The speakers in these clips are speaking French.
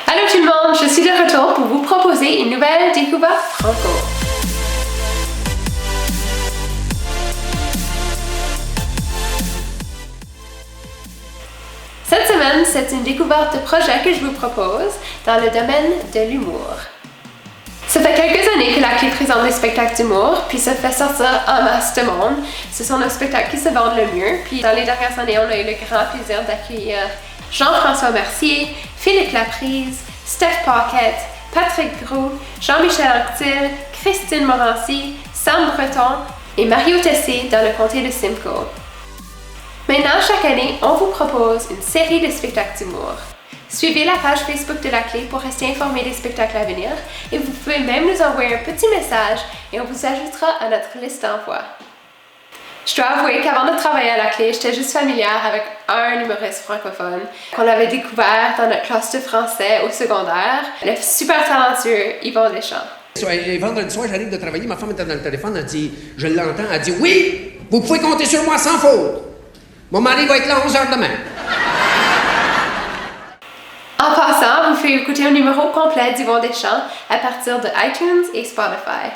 Allô tout le monde, je suis de retour pour vous proposer une nouvelle découverte franco. Cette semaine, c'est une découverte de projet que je vous propose dans le domaine de l'humour. Ça fait quelques années que La Clé présente des spectacles d'humour, puis ça fait sortir en masse de monde. Ce sont nos spectacles qui se vendent le mieux, puis dans les dernières années, on a eu le grand plaisir d'accueillir Jean-François Mercier, Philippe Laprise, Steph Paquette, Patrick Groux, Jean-Michel Anctil, Christine Morancy, Sam Breton et Mario Tessé dans le comté de Simcoe. Maintenant, chaque année, on vous propose une série de spectacles d'humour. Suivez la page Facebook de La Clé pour rester informé des spectacles à venir et vous pouvez même nous envoyer un petit message et on vous ajoutera à notre liste d'envoi. Je dois avouer qu'avant de travailler à La Clé, j'étais juste familière avec un humoriste francophone qu'on avait découvert dans notre classe de français au secondaire, le super talentueux Yvon Deschamps. Vendredi soir, j'arrive de travailler, ma femme était dans le téléphone, elle dit, je l'entends, elle dit « Oui, vous pouvez compter sur moi sans faute. Mon mari va être là à 11h demain. » En passant, vous pouvez écouter un numéro complet d'Yvon Deschamps à partir de iTunes et Spotify.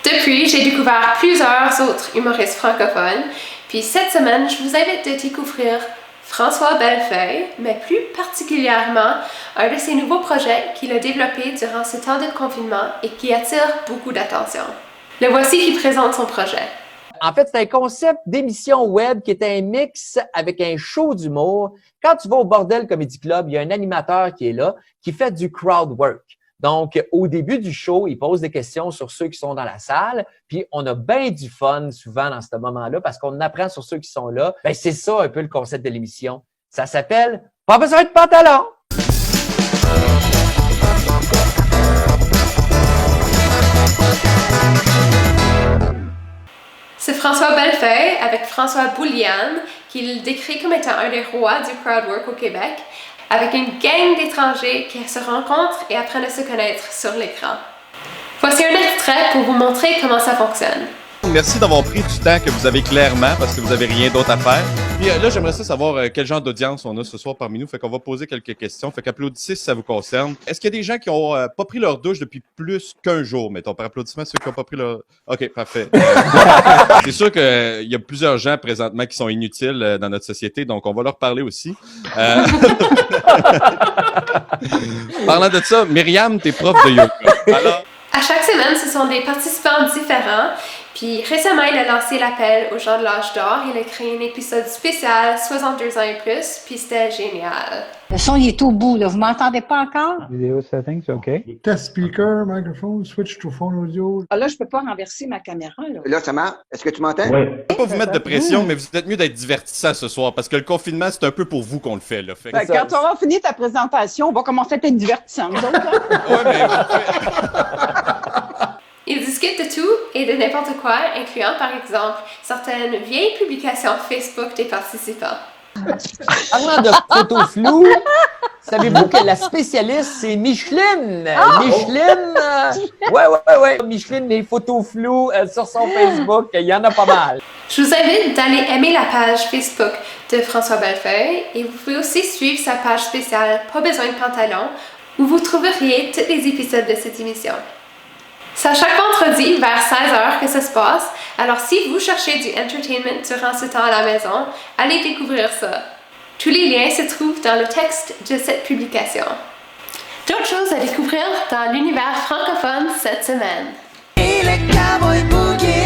Depuis, j'ai découvert plusieurs autres humoristes francophones, puis cette semaine, je vous invite à découvrir François Bellefeuille, mais plus particulièrement un de ses nouveaux projets qu'il a développé durant ce temps de confinement et qui attire beaucoup d'attention. Le voici qui présente son projet. En fait, c'est un concept d'émission web qui est un mix avec un show d'humour. Quand tu vas au Bordel Comedy Club, il y a un animateur qui est là, qui fait du crowd work. Donc, au début du show, il pose des questions sur ceux qui sont dans la salle, puis on a bien du fun souvent dans ce moment-là parce qu'on apprend sur ceux qui sont là. Ben, c'est ça un peu le concept de l'émission. Ça s'appelle « Pas besoin de pantalon ». C'est François Bellefeuille avec François Bouliane, qu'il décrit comme étant un des rois du crowdwork au Québec, avec une gang d'étrangers qui se rencontrent et apprennent à se connaître sur l'écran. Voici un extrait pour vous montrer comment ça fonctionne. Merci d'avoir pris du temps que vous avez clairement parce que vous avez rien d'autre à faire. Puis là, j'aimerais savoir quel genre d'audience on a ce soir parmi nous. Fait qu'on va poser quelques questions. Fait qu'applaudissez si ça vous concerne. Est-ce qu'il y a des gens qui ont pas pris leur douche depuis plus qu'un jour? Mettons, par applaudissement, ceux qui n'ont pas pris leur... OK, parfait. C'est sûr qu'il y a plusieurs gens présentement qui sont inutiles dans notre société, donc on va leur parler aussi. Parlant de ça, Myriam, t'es prof de yoga. Alors... À chaque semaine, ce sont des participants différents. Puis récemment, il a lancé l'appel aux gens de l'âge d'or. Il a créé un épisode spécial 62 ans et plus, puis c'était génial. Le son, il est au bout, là. Vous m'entendez pas encore? Video settings, OK. Test speaker, microphone, switch to phone audio. Ah, là, je peux pas renverser ma caméra, là. Là, ça marche. Est-ce que tu m'entends? Oui. Je ne vais pas vous mettre de pression, mais vous êtes mieux d'être divertissant ce soir parce que le confinement, c'est un peu pour vous qu'on le fait. Là. Fait que... Quand tu auras fini ta présentation, on va commencer à être divertissant, nous autres, là. Ouais, mais... Il discute de tout et de n'importe quoi, incluant par exemple certaines vieilles publications Facebook des participants. Parlant de photos floues, savez-vous que la spécialiste, c'est Micheline? Micheline, ouais. Micheline, les photos floues sur son Facebook, il y en a pas mal. Je vous invite d'aller aimer la page Facebook de François Bellefeuille et vous pouvez aussi suivre sa page spéciale Pas besoin de pantalon où vous trouveriez tous les épisodes de cette émission. C'est à chaque vendredi vers 16h que ça se passe, alors si vous cherchez du entertainment durant ce temps à la maison, allez découvrir ça. Tous les liens se trouvent dans le texte de cette publication. D'autres choses à découvrir dans l'univers francophone cette semaine. Et le cowboy boogie.